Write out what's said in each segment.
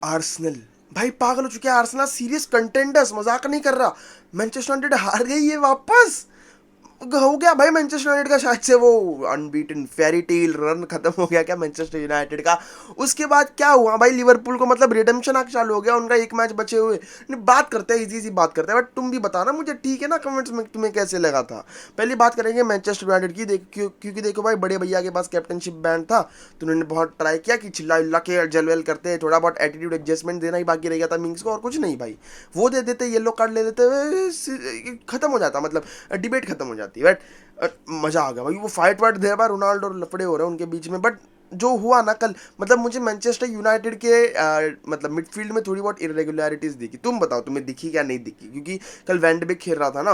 Arsenal भाई पागल हो चुके हैं। आर्सेनल सीरियस कंटेंडर्स, मजाक नहीं कर रहा। मैनचेस्टर यूनाइटेड हार गई है वापस। हो गया भाई मैनचेस्टर यूनाइटेड का शायद से वो अनबीटन फेरी टेल रन खत्म हो गया क्या मैनचेस्टर यूनाइटेड का। उसके बाद क्या हुआ भाई, लिवरपूल को मतलब रिडेम्पशन आग चालू हो गया उनका, एक मैच बचे हुए। नहीं बात करते हैं, इजी सी बात करते हैं, बट तुम भी बताना मुझे, ठीक है ना, कमेंट्स में तुम्हें कैसे लगा था। पहली बात करेंगे मैनचेस्टर यूनाइटेड की, क्योंकि देखो भाई बड़े भैया के पास कैप्टनशिप बैंड था, तो उन्होंने बहुत ट्राई किया कि चिल्ला उल्ला के जलवेल करते, थोड़ा बहुत एटीट्यूड एडजस्टमेंट देना ही बाकी रह गया था मिंग्स को, और कुछ नहीं भाई। वो दे देते, येलो कार्ड ले देते, खत्म हो जाता, मतलब डिबेट खत्म हो जाती। बट मजा आ गया भाई, वो फाइट वाइट दे रहा, रोनाल्डो और लफड़े हो रहे हैं उनके बीच में। बट जो हुआ ना कल, मतलब मुझे मैनचेस्टर यूनाइटेड के मतलब मिडफील्ड में थोड़ी बहुत इरेगुलरिटीज दिखी। तुम बताओ तुम्हें दिखी क्या नहीं दिखी, क्योंकि कल वैंडबेक खेल रहा था ना।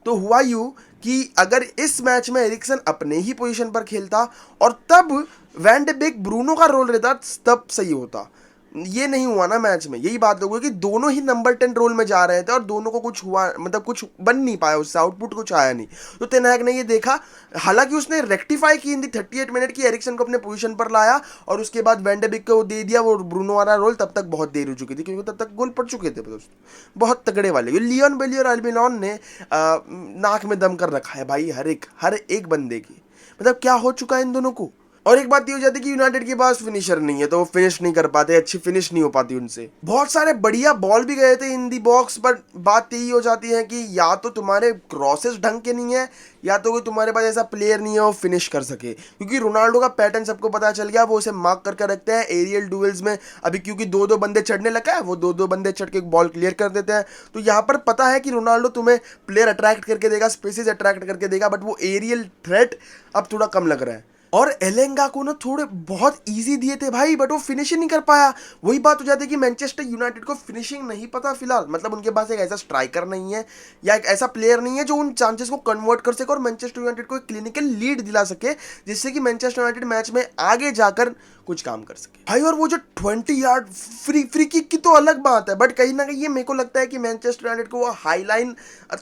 तो हुआ यूं कि अगर इस मैच में एरिक्सन अपने ही पोजीशन पर खेलता और तब वैंडबेक ब्रूनो का रोल रहता, तब सही होता। ये नहीं हुआ ना मैच में, यही बात लोगों की, दोनों ही नंबर 10 रोल में जा रहे थे और दोनों को कुछ हुआ, मतलब कुछ बन नहीं पाया, उससे आउटपुट कुछ आया नहीं। तो टेन हैग ने ये देखा, हालांकि उसने रेक्टिफाई की इन दी 38 मिनट की, एरिक्सन को अपने पोजीशन पर लाया और उसके बाद वैंडरबिक को दे दिया वो ब्रूनो वाला रोल। तब तक बहुत देर हो चुकी थी, क्योंकि तब तक गोल पड़ चुके थे दोस्तों, बहुत तगड़े वाले। लियोन बेली और अल्बिनॉन ने नाक में दम कर रखा है भाई हर एक बंदे की, मतलब क्या हो चुका है इन दोनों को। और एक बात ये हो जाती है कि यूनाइटेड के पास फिनिशर नहीं है, तो वो फिनिश नहीं कर पाते, अच्छी फिनिश नहीं हो पाती उनसे। बहुत सारे बढ़िया बॉल भी गए थे इन दी बॉक्स, पर बात यही हो जाती है कि या तो तुम्हारे क्रॉसेस ढंग के नहीं है, या तो कोई तुम्हारे पास ऐसा प्लेयर नहीं है वो फिनिश कर सके। क्योंकि रोनाल्डो का पैटर्न सबको पता चल गया, वो उसे मार्क करके रखते हैं एरियल डुएल्स में। अभी क्योंकि दो दो बंदे चढ़ने लगा है, वो दो दो बंदे चढ़ के बॉल क्लियर कर देते हैं। तो यहाँ पर पता है कि रोनाल्डो तुम्हें प्लेयर अट्रैक्ट करके देगा, स्पेसेस अट्रैक्ट करके देगा, बट वो एरियल थ्रेट अब थोड़ा कम लग रहा है। और एलेंगा को ना थोड़े बहुत इजी दिए थे भाई, बट वो फिनिशिंग नहीं कर पाया। वही बात हो जाती है कि मैनचेस्टर यूनाइटेड को फिनिशिंग नहीं पता फिलहाल, मतलब उनके पास एक ऐसा स्ट्राइकर नहीं है या एक ऐसा प्लेयर नहीं है जो उन चांसेस को कन्वर्ट कर सके और मैनचेस्टर यूनाइटेड को एक क्लिनिकल लीड दिला सके, जिससे कि मैनचेस्टर यूनाइटेड मैच में आगे जाकर कुछ काम कर सके भाई। और वो जो 20 यार्ड फ्री किक की तो अलग बात है, बट कहीं ना कहीं ये मेरे को लगता है कि मैनचेस्टर यूनाइटेड को वो हाई लाइन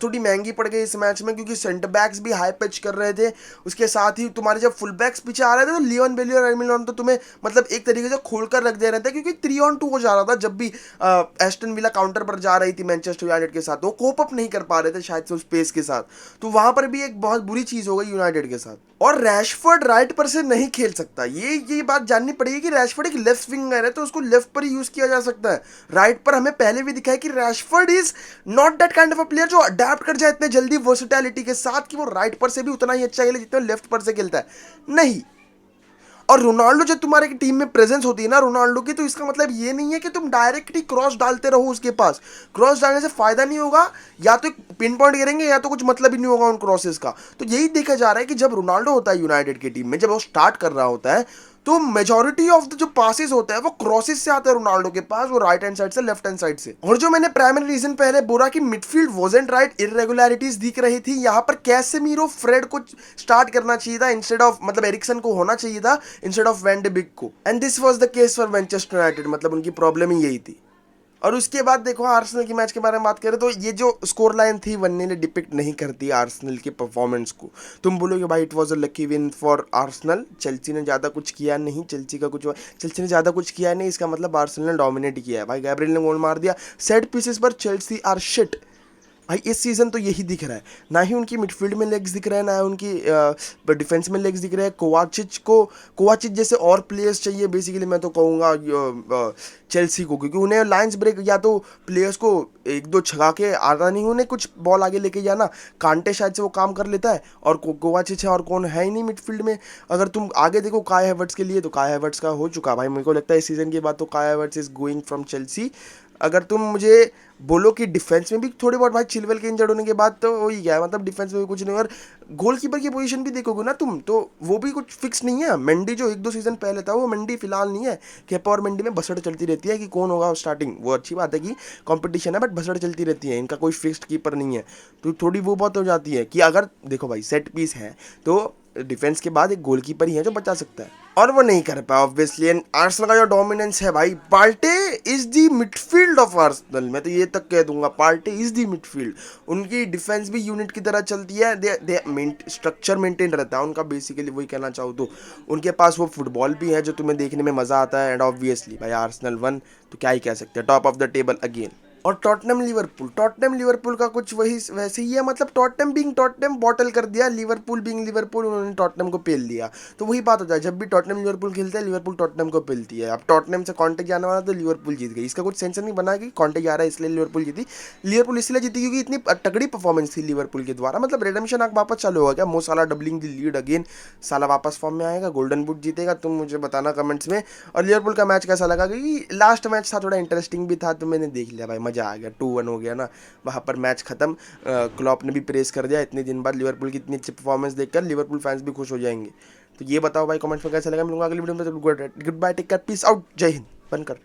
थोड़ी महंगी पड़ गई इस मैच में, क्योंकि सेंटर बैक्स भी हाई पिच कर रहे थे। उसके साथ ही तुम्हारे जब फुल बैक्स पीछे आ रहे थे, तो लियोन बेली और एल्मिनॉन तो तुम्हें मतलब एक तरीके से खोलकर रख दे रहे थे, क्योंकि 3-on-2 हो जा रहा था। जब भी एस्टन विला काउंटर पर जा रही थी मैनचेस्टर यूनाइटेड के साथ, वो कोप अप नहीं कर पा रहे थे शायद से उस पेस के साथ। तो वहां पर भी एक बहुत बुरी चीज हो गई यूनाइटेड के साथ। और रैशफोर्ड राइट पर से नहीं खेल सकता, ये बात जाननी पड़ेगी कि रैशफोर्ड एक लेफ्ट विंगर है, तो उसको लेफ्ट पर ही यूज किया जा सकता है। राइट पर हमें पहले भी दिखा है कि Rashford is not that kind of a player जो अडेप्ट कर जाए इतने जल्दी वर्सेटैलिटी के साथ कि वो राइट पर से भी उतना ही अच्छा खेले जितना लेफ्ट पर से खेलता है, नहीं। और रोनाल्डो जब तुम्हारे टीम में प्रेजेंस होती है ना रोनाल्डो की, तो इसका मतलब ये नहीं है कि तुम डायरेक्टली क्रॉस डालते रहो उसके पास। क्रॉस डालने से फायदा नहीं होगा, या तो पिन पॉइंट गिरेंगे या तो कुछ मतलब ही नहीं होगा उन क्रॉसेस का। तो यही देखा जा रहा है कि जब रोनाल्डो होता है यूनाइटेड की टीम में, जब वो स्टार्ट कर रहा होता है, तो मेजोरिटी ऑफ द जो पासेस होते हैं वो क्रॉसेस से आते हैं रोनाल्डो के पास, वो राइट हैंड साइड से, लेफ्ट हैंड साइड से। और जो मैंने प्राइमरी रीजन पहले बोला कि मिडफील्ड वॉजेंट राइट, इरेगुलरिटीज दिख रही थी, यहाँ पर कैसेमीरो फ्रेड को स्टार्ट करना चाहिए था इंस्टेड ऑफ, मतलब एरिक्सन को होना चाहिए था instead of van de Beek को। And this was the case for Manchester United, मतलब उनकी प्रॉब्लम ही यही थी। और उसके बाद देखो आर्सेनल की मैच के बारे में बात करें, तो ये जो स्कोर लाइन थी 1-0 डिपिक्ट नहीं करती आर्सेनल की परफॉर्मेंस को। तुम बोलोगे भाई it was a lucky win for Arsenal, Chelsea ने ज़्यादा कुछ किया नहीं, चेल्सी ने ज़्यादा कुछ किया नहीं, इसका मतलब आर्सेनल ने डोमिनेट किया है भाई। गैब्रियल ने गोल मार दिया, सेट पीसेस पर चेल्सी आर शिट भाई। इस सीज़न तो यही दिख रहा है, ना ही उनकी मिडफील्ड में लेग्स दिख रहे हैं, ना उनकी डिफेंस में लेग्स दिख रहे हैं। कोवाचिच जैसे और प्लेयर्स चाहिए बेसिकली, मैं तो कहूँगा चेल्सी को, क्योंकि उन्हें लाइन्स ब्रेक या तो प्लेयर्स को एक दो छगा के आता नहीं, उन्हें कुछ बॉल आगे लेके जाना। कांटे शायद से वो काम कर लेता है, और कोवाचिच है और कौन है ही नहीं मिडफील्ड में। अगर तुम आगे देखो काय हैवर्ट्स के लिए, तो काय हैवर्ट्स का हो चुका भाई, मेरे को लगता है इस सीज़न के बाद तो काय Havertz is going from Chelsea. अगर तुम मुझे बोलो कि डिफेंस में भी थोड़ी बहुत भाई, चिलवेल के इंजर्ड होने के बाद तो वही गया, मतलब डिफेंस में भी कुछ नहीं। और गोलकीपर की पोजीशन भी देखोगे ना तुम, तो वो भी कुछ फिक्स नहीं है। मेंडी जो एक दो सीजन पहले था, वो मेंडी फिलहाल नहीं है। केपा और मेंडी में बसड़ चलती रहती है कि कौन होगा स्टार्टिंग, वो अच्छी बात है कि कंपटीशन है, बट बसड़ चलती रहती है, इनका कोई फिक्स्ड कीपर नहीं है। तो थोड़ी वो बात हो जाती है कि अगर देखो भाई सेट पीस है, तो डिफेंस के बाद एक गोलकीपर ही है जो बचा सकता है, और वो नहीं कर पाया ऑब्वियसली। एंड आर्सेनल का जो डोमिनेंस है भाई, Partey is the midfield of Arsenal, मैं तो ये ये तक कह दूंगा, पार्टे इज द मिडफील्ड। उनकी डिफेंस भी यूनिट की तरह चलती है, दे स्ट्रक्चर मेंटेन रहता है उनका, बेसिकली वही कहना चाहूँ तो। उनके पास वो फुटबॉल भी है जो तुम्हें देखने में मज़ा आता है, एंड ऑब्वियसली भाई आर्सेनल 1 तो क्या ही कह सकते हैं, top of the table again. और टॉटनम लिवरपूल का कुछ वही वैसे ही है, मतलब टॉटनम बिंग टॉटनम बॉटल कर दिया, लिवरपूल बिंग लिवरपूल उन्होंने टॉटनम को पेल दिया। तो वही बात होता है, जब भी टॉटनम लिवरपूल खेलते हैं लिवरपूल टॉटनम को पेलती है। अब टॉटनम से कॉन्टे जाने वाला तो लिवरपूल जीत गई, इसका कुछ सेंस नहीं बना कि कॉन्टे जा रहा है इसलिए लिवरपूल जीती। लिवरपूल इसलिए जीती क्योंकि इतनी तगड़ी परफॉर्मेंस थी लिवरपूल के द्वारा, मतलब रिडेम्पशन आग वापस चालू होगा क्या, मो साला डबलिंग द लीड अगेन, साला वापस फॉर्म में आएगा, गोल्डन बूट जीतेगा, तुम मुझे बताना कमेंट्स में। और लिवरपूल का मैच कैसा लगा, क्योंकि लास्ट मैच था थोड़ा इंटरेस्टिंग भी था, तो मैंने देख लिया भाई, मज़ा आ गया, 2-1 हो गया ना वहाँ पर, मैच खत्म। क्लॉप ने भी प्रेस कर दिया, इतने दिन बाद लिवरपूल की इतनी अच्छी परफॉर्मेंस देखकर लिवरपूल फैंस भी खुश हो जाएंगे। तो ये बताओ भाई कमेंट्स में कैसा लगा, मिलूंगा अगली वीडियो में, good bye, take care, peace out, Jai Hind, बंद कर।